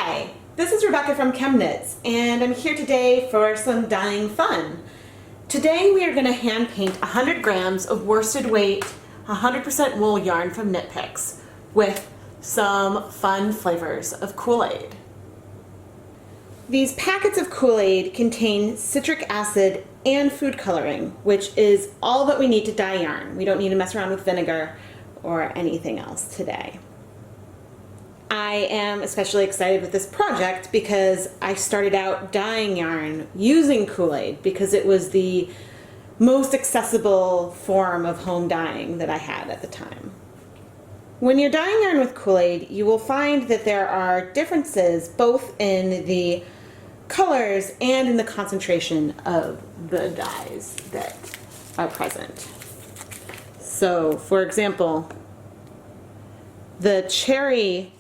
Hi, this is Rebecca from ChemKnits, and I'm here today for some dyeing fun. Today we are going to hand paint 100 grams of worsted weight 100% wool yarn from Knit Picks with some fun flavors of Kool-Aid. These packets of Kool-Aid contain citric acid and food coloring, which is all that we need to dye yarn. We don't need to mess around with vinegar or anything else today. I am especially excited with this project because I started out dyeing yarn using Kool-Aid because it was the most accessible form of home dyeing that I had at the time. When you're dyeing yarn with Kool-Aid, you will find that there are differences both in the colors and in the concentration of the dyes that are present. So, for example, the cherry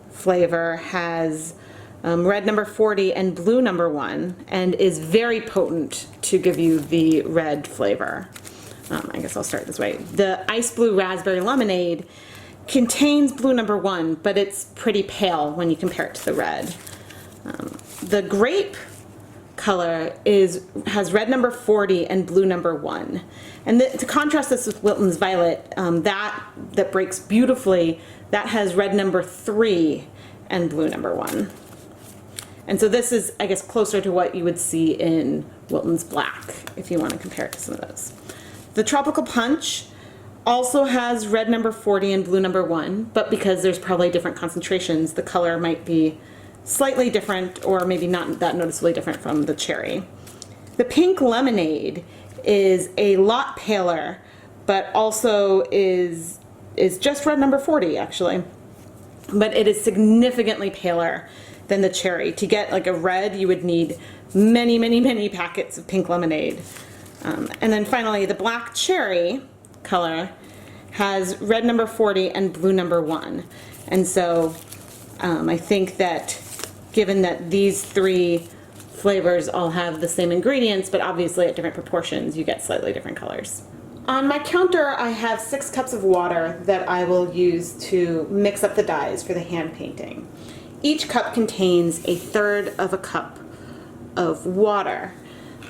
flavor has red number 40 and blue number 1 and is very potent to give you the red flavor. I guess I'll start this way. The ice blue raspberry lemonade contains blue number 1, but it's pretty pale when you compare it to the red. The grape color has red number 40 and blue number 1. And to contrast this with Wilton's Violet, that breaks beautifully, that has red number 3 and blue number 1. And so this is, I guess, closer to what you would see in Wilton's Black, if you want to compare it to some of those. The Tropical Punch also has red number 40 and blue number 1, but because there's probably different concentrations, the color might be slightly different or maybe not that noticeably different from the cherry. The pink lemonade is a lot paler, but also is just red number 40 actually. But it is significantly paler than the cherry. To get like a red, you would need many, many, many packets of pink lemonade. And then finally, the black cherry color has red number 40 and blue number 1. And so I think that given that these three flavors all have the same ingredients, but obviously at different proportions, you get slightly different colors. On my counter, I have 6 cups of water that I will use to mix up the dyes for the hand painting. Each cup contains 1/3 of a cup of water,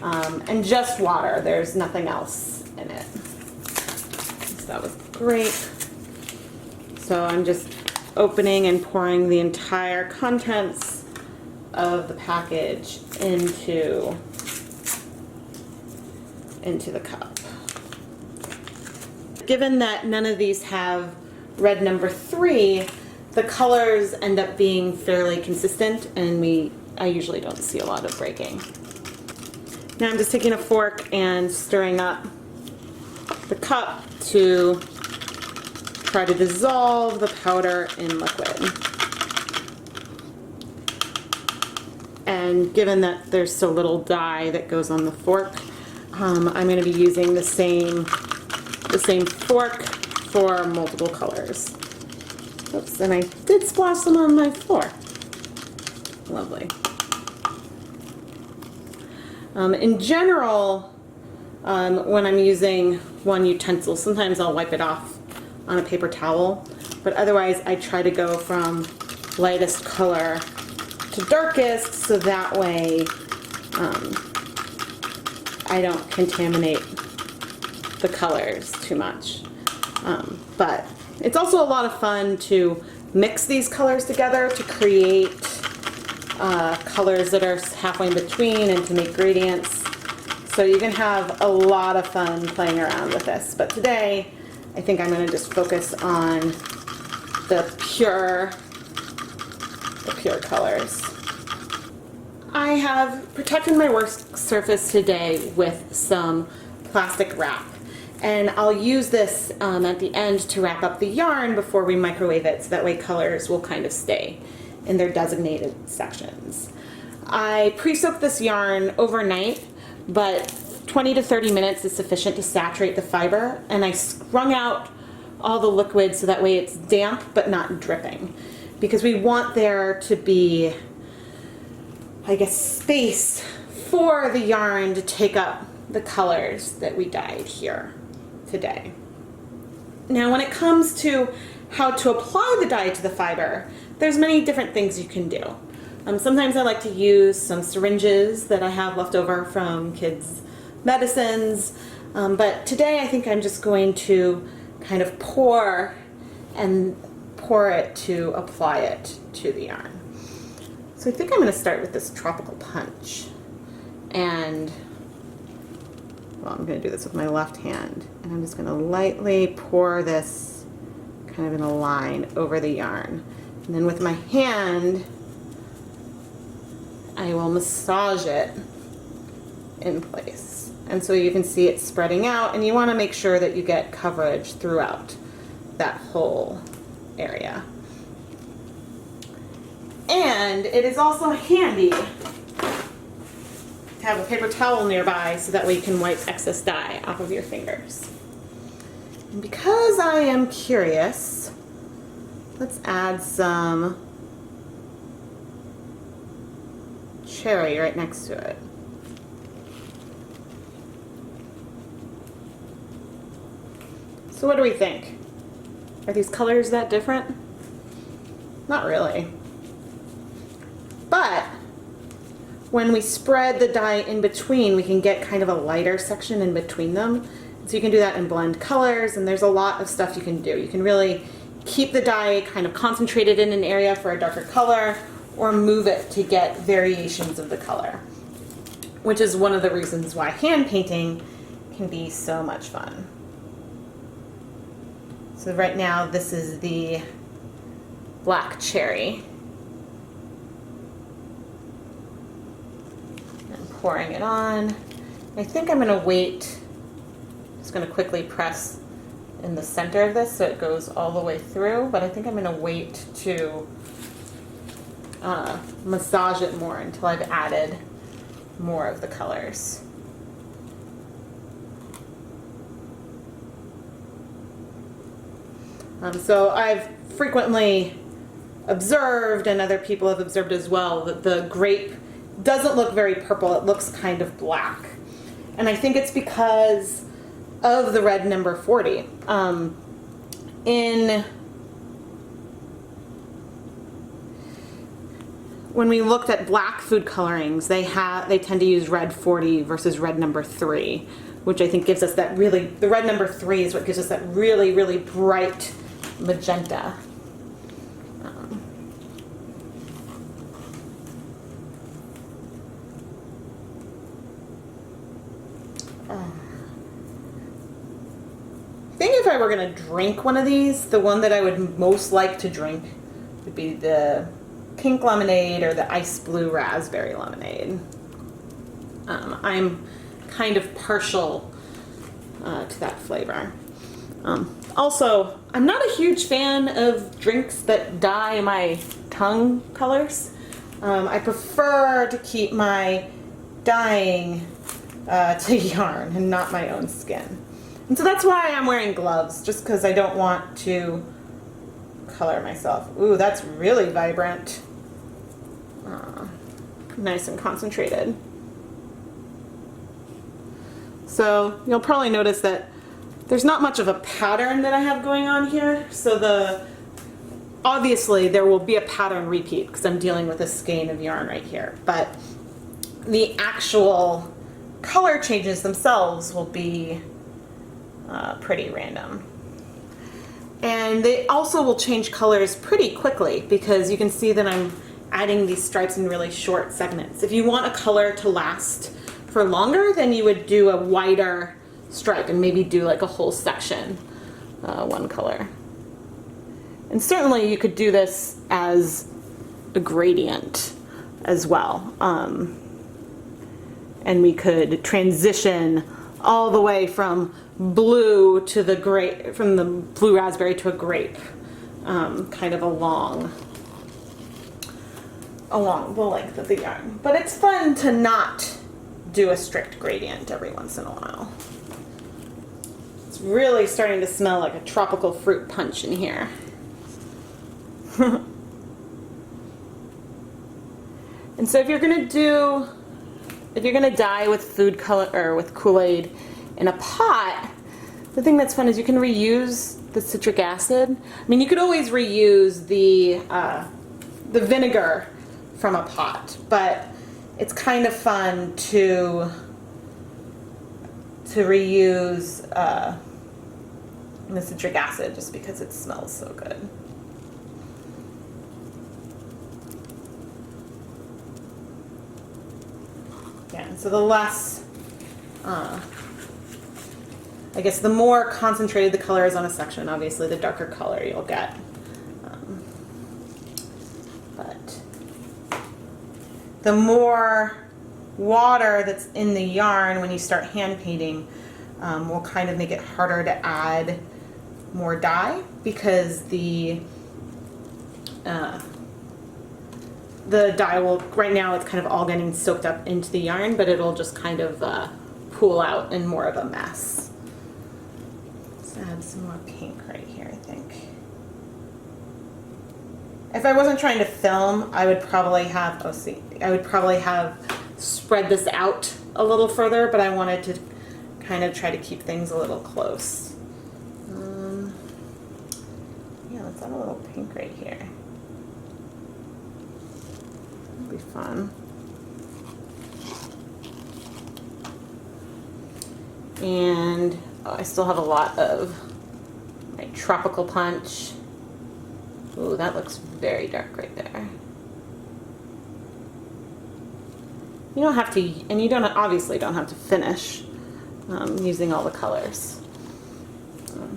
and just water. There's nothing else in it. So that was great. So I'm just opening and pouring the entire contents of the package into the cup. Given that none of these have red number 3, the colors end up being fairly consistent, and I usually don't see a lot of breaking. Now I'm just taking a fork and stirring up the cup to try to dissolve the powder in liquid. And given that there's so little dye that goes on the fork, I'm going to be using the same fork for multiple colors. Oops, and I did splash some on my floor. Lovely. In general, when I'm using one utensil, sometimes I'll wipe it off on a paper towel, but otherwise I try to go from lightest color to darkest, so that way I don't contaminate the colors too much. But it's also a lot of fun to mix these colors together to create colors that are halfway in between and to make gradients. So you can have a lot of fun playing around with this. But today, I think I'm going to just focus on the pure colors. I have protected my work surface today with some plastic wrap. And I'll use this at the end to wrap up the yarn before we microwave it, so that way colors will kind of stay in their designated sections. I pre-soaked this yarn overnight, but 20 to 30 minutes is sufficient to saturate the fiber, and I wrung out all the liquid so that way it's damp but not dripping, because we want there to be, I guess, space for the yarn to take up the colors that we dyed here today. Now when it comes to how to apply the dye to the fiber, there's many different things you can do. Sometimes I like to use some syringes that I have left over from kids' medicines, but today I think I'm just going to kind of pour it to apply it to the yarn. So I think I'm going to start with this Tropical Punch, and well, I'm going to do this with my left hand, and I'm just going to lightly pour this kind of in a line over the yarn, and then with my hand I will massage it in place. And so you can see it spreading out, and you want to make sure that you get coverage throughout that whole area. And it is also handy to have a paper towel nearby so that way you can wipe excess dye off of your fingers. And because I am curious, let's add some cherry right next to it. So what do we think? Are these colors that different? Not really. But when we spread the dye in between, we can get kind of a lighter section in between them. So you can do that in blend colors, and there's a lot of stuff you can do. You can really keep the dye kind of concentrated in an area for a darker color, or move it to get variations of the color, which is one of the reasons why hand painting can be so much fun. So right now this is the black cherry. I'm pouring it on. I think I'm going to wait. Just going to quickly press in the center of this so it goes all the way through, but I think I'm going to wait to massage it more until I've added more of the colors. So I've frequently observed, and other people have observed as well, that the grape doesn't look very purple. It looks kind of black. And I think it's because of the red number 40. When we looked at black food colorings, they tend to use red 40 versus red number 3, which I think gives us that really, the red number 3 is what gives us that really, really bright magenta. I think if I were going to drink one of these, the one that I would most like to drink would be the pink lemonade or the ice blue raspberry lemonade. I'm kind of partial to that flavor. Also, I'm not a huge fan of drinks that dye my tongue colors. I prefer to keep my dyeing to yarn and not my own skin. And so that's why I'm wearing gloves, just because I don't want to color myself. Ooh, that's really vibrant. Nice and concentrated. So you'll probably notice that there's not much of a pattern that I have going on here. So obviously there will be a pattern repeat because I'm dealing with a skein of yarn right here, but the actual color changes themselves will be pretty random. And they also will change colors pretty quickly because you can see that I'm adding these stripes in really short segments. If you want a color to last for longer, then you would do a wider stripe and maybe do like a whole section, one color. And certainly you could do this as a gradient as well. And we could transition all the way from blue to the grape, from the blue raspberry to a grape, kind of along the length of the yarn. But it's fun to not do a strict gradient every once in a while. It's really starting to smell like a tropical fruit punch in here. And so if you're gonna dye with food color or with Kool-Aid in a pot, the thing that's fun is you can reuse the citric acid. I mean, you could always reuse the vinegar from a pot, but it's kind of fun to reuse the citric acid just because it smells so good. Yeah, so the less, I guess the more concentrated the color is on a section, obviously the darker color you'll get. But the more water that's in the yarn when you start hand painting will kind of make it harder to add more dye, because the dye will, right now it's kind of all getting soaked up into the yarn, but it'll just kind of pool out in more of a mess. Let's add some more pink right here, I think. If I wasn't trying to film, I would probably have, spread this out a little further, but I wanted to kind of try to keep things a little close. Yeah, let's add a little pink right here. That'll be fun. And I still have a lot of my Tropical Punch. Ooh, that looks very dark right there. You don't have to, and you obviously don't have to finish using all the colors.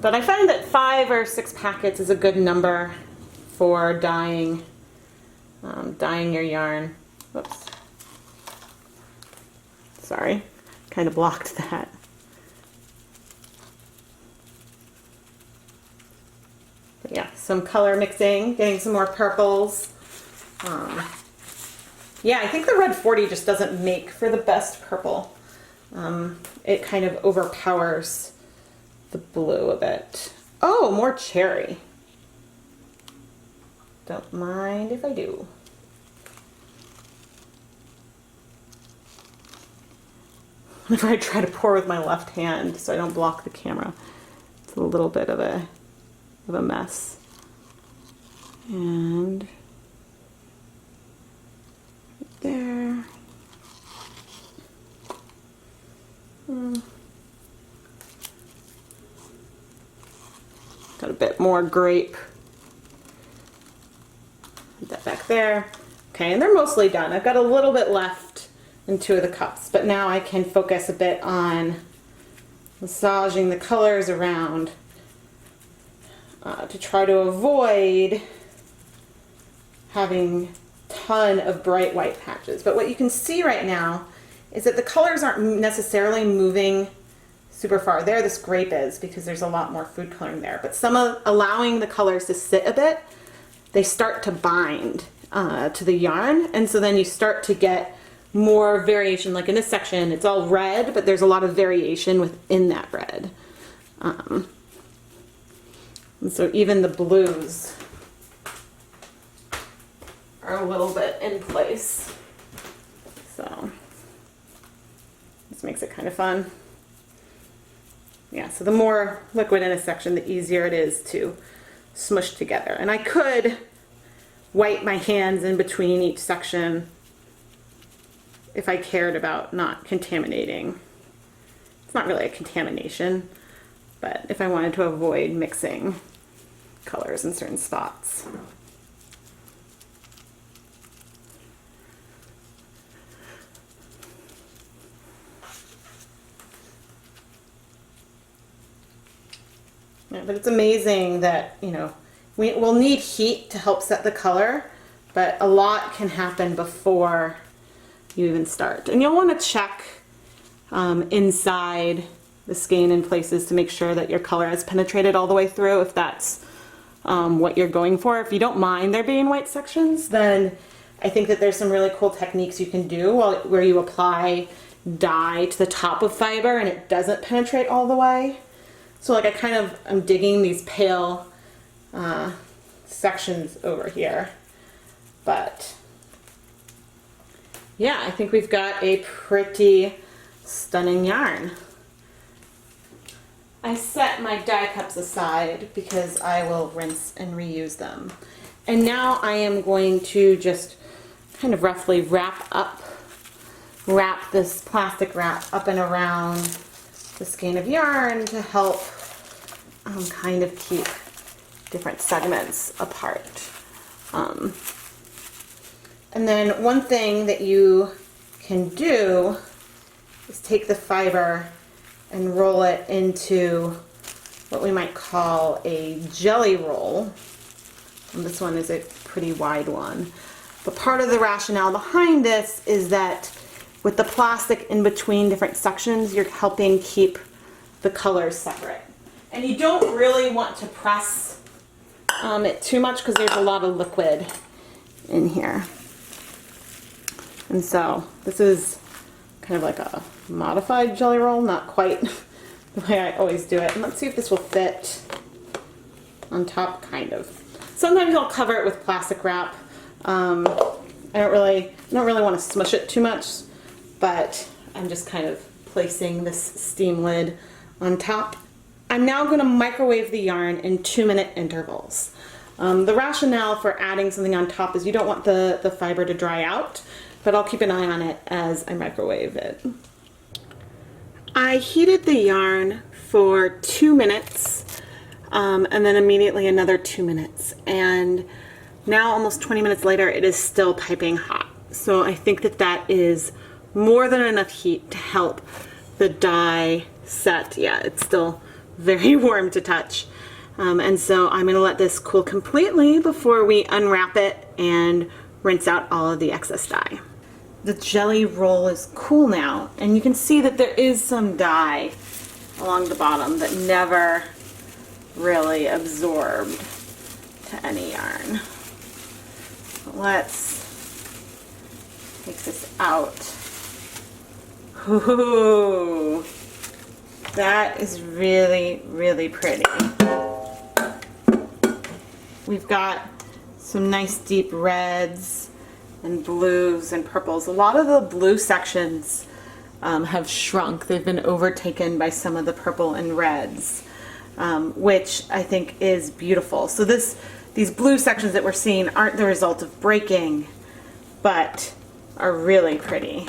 But I find that 5 or 6 packets is a good number for dyeing your yarn. Whoops. Sorry, kind of blocked that. But yeah, some color mixing, getting some more purples. Yeah, I think the red 40 just doesn't make for the best purple. It kind of overpowers the blue a bit. Oh, more cherry. Don't mind if I do. Whenever I try to pour with my left hand so I don't block the camera, it's a little bit of a mess. And there. Got a bit more grape. Put that back there. Okay, and they're mostly done. I've got a little bit left in 2 of the cups, but now I can focus a bit on massaging the colors around to try to avoid having a ton of bright white patches. But what you can see right now is that the colors aren't necessarily moving super far. There this grape is, because there's a lot more food coloring there. But allowing the colors to sit a bit, they start to bind to the yarn, and so then you start to get more variation. Like in this section, it's all red, but there's a lot of variation within that red. And so even the blues are a little bit in place. So this makes it kind of fun. Yeah, so the more liquid in a section, the easier it is to smush together. And I could wipe my hands in between each section if I cared about not contaminating. It's not really a contamination, but if I wanted to avoid mixing colors in certain spots. Yeah, but it's amazing that, you know, we'll need heat to help set the color, but a lot can happen before you even start. And you'll want to check inside the skein in places to make sure that your color has penetrated all the way through, if that's what you're going for. If you don't mind there being white sections, then I think that there's some really cool techniques you can do where you apply dye to the top of fiber and it doesn't penetrate all the way. So like I'm digging these pale sections over here. But yeah, I think we've got a pretty stunning yarn. I set my dye cups aside because I will rinse and reuse them. And now I am going to just kind of roughly wrap this plastic wrap up and around the skein of yarn to help kind of keep different segments apart. And then one thing that you can do is take the fiber and roll it into what we might call a jelly roll. And this one is a pretty wide one. But part of the rationale behind this is that with the plastic in between different sections, you're helping keep the colors separate. And you don't really want to press it too much because there's a lot of liquid in here. And so this is kind of like a modified jelly roll, not quite the way I always do it. And let's see if this will fit on top, kind of. Sometimes I'll cover it with plastic wrap. I don't really want to smush it too much, but I'm just kind of placing this steam lid on top. I'm now going to microwave the yarn in 2-minute intervals. The rationale for adding something on top is you don't want the fiber to dry out, but I'll keep an eye on it as I microwave it. I heated the yarn for 2 minutes and then immediately another 2 minutes. And now almost 20 minutes later, it is still piping hot. So I think that that is more than enough heat to help the dye set. Yeah, it's still very warm to touch. And so I'm going to let this cool completely before we unwrap it and rinse out all of the excess dye. The jelly roll is cool now, and you can see that there is some dye along the bottom that never really absorbed to any yarn. Let's take this out. Ooh, that is really, really pretty. We've got some nice deep reds and blues and purples. A lot of the blue sections have shrunk. They've been overtaken by some of the purple and reds, which I think is beautiful. So these blue sections that we're seeing aren't the result of breaking, but are really pretty.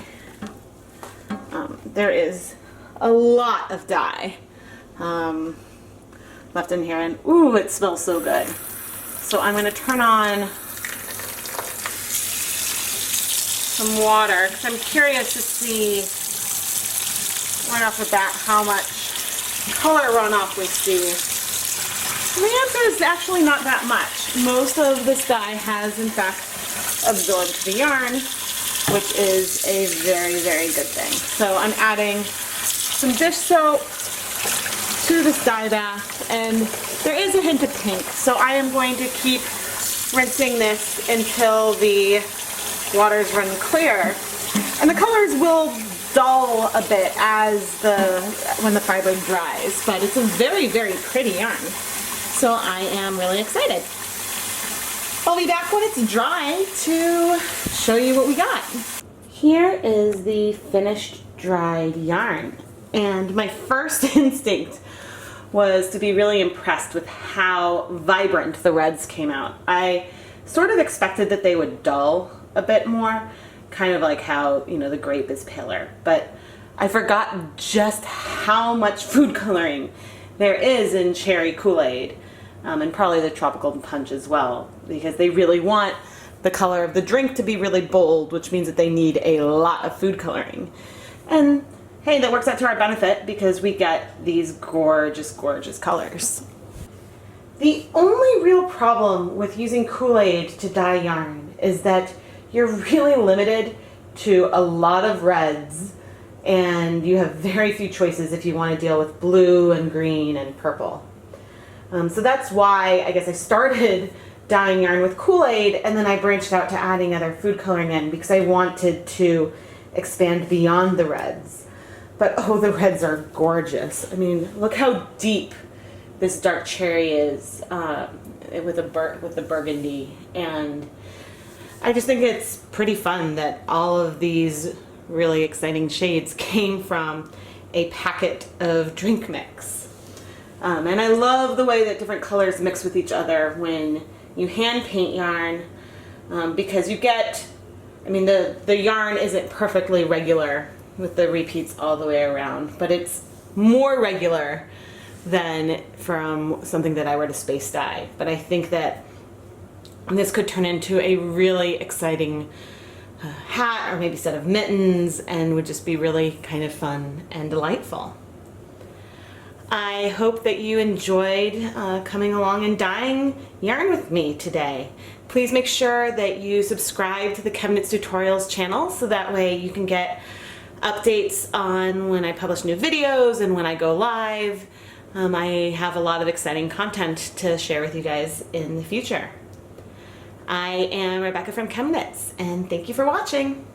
There is a lot of dye left in here, and ooh, it smells so good. So I'm going to turn on some water because I'm curious to see right off the bat how much color runoff we see. And the answer is actually not that much. Most of this dye has in fact absorbed the yarn, which is a very, very good thing. So I'm adding some dish soap to this dye bath, and there is a hint of pink, so I am going to keep rinsing this until the waters run clear. And the colors will dull a bit when the fiber dries, but it's a very, very pretty yarn. So I am really excited. I'll be back when it's dry to show you what we got. Here is the finished dried yarn. And my first instinct was to be really impressed with how vibrant the reds came out. I sort of expected that they would dull a bit more, kind of like how, you know, the grape is paler, but I forgot just how much food coloring there is in cherry Kool-Aid, and probably the tropical punch as well, because they really want the color of the drink to be really bold, which means that they need a lot of food coloring. And hey, that works out to our benefit because we get these gorgeous, gorgeous colors. The only real problem with using Kool-Aid to dye yarn is that you're really limited to a lot of reds, and you have very few choices if you want to deal with blue and green and purple. So that's why I guess I started dyeing yarn with Kool-Aid, and then I branched out to adding other food coloring in because I wanted to expand beyond the reds. But oh, the reds are gorgeous. I mean, look how deep this dark cherry is with the burgundy, and I just think it's pretty fun that all of these really exciting shades came from a packet of drink mix. And I love the way that different colors mix with each other when you hand paint yarn, because you get I mean, the yarn isn't perfectly regular with the repeats all the way around, but it's more regular than from something that I were to space dye. But I think that this could turn into a really exciting hat or maybe set of mittens, and would just be really kind of fun and delightful. I hope that you enjoyed coming along and dyeing yarn with me today. Please make sure that you subscribe to the ChemKnits Tutorials channel so that way you can get updates on when I publish new videos and when I go live. I have a lot of exciting content to share with you guys in the future. I am Rebecca from ChemKnits, and thank you for watching.